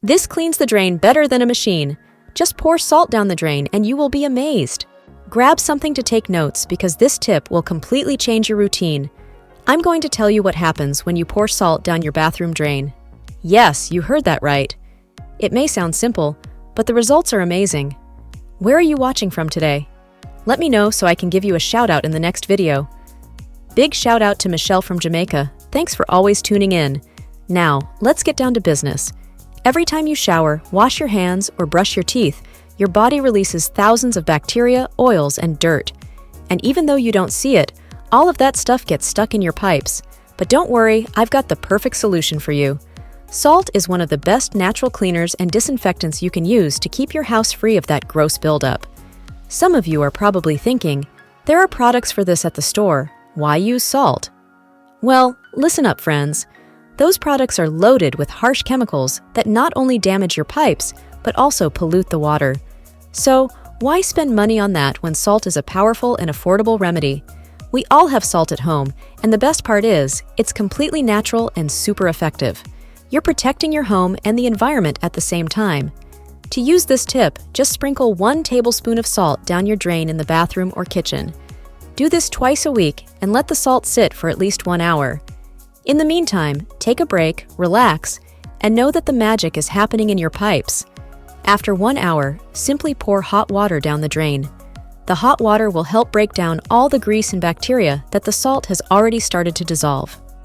This cleans the drain better than a machine. Just pour salt down the drain and you will be amazed. Grab something to take notes because this tip will completely change your routine. I'm going to tell you what happens when you pour salt down your bathroom drain. Yes, you heard that right. It may sound simple, but the results are amazing. Where are you watching from today? Let me know so I can give you a shout out in the next video. Big shout out to Michelle from Jamaica. Thanks for always tuning in. Now, let's get down to business. Every time you shower, wash your hands, or brush your teeth, your body releases thousands of bacteria, oils, and dirt. And even though you don't see it, all of that stuff gets stuck in your pipes. But don't worry, I've got the perfect solution for you. Salt is one of the best natural cleaners and disinfectants you can use to keep your house free of that gross buildup. Some of you are probably thinking, there are products for this at the store. Why use salt? Well, listen up, friends. Those products are loaded with harsh chemicals that not only damage your pipes, but also pollute the water. So, why spend money on that when salt is a powerful and affordable remedy? We all have salt at home, and the best part is, it's completely natural and super effective. You're protecting your home and the environment at the same time. To use this tip, just sprinkle 1 tablespoon of salt down your drain in the bathroom or kitchen. Do this twice a week and let the salt sit for at least 1 hour. In the meantime, take a break, relax, and know that the magic is happening in your pipes. After 1 hour, simply pour hot water down the drain. The hot water will help break down all the grease and bacteria that the salt has already started to dissolve.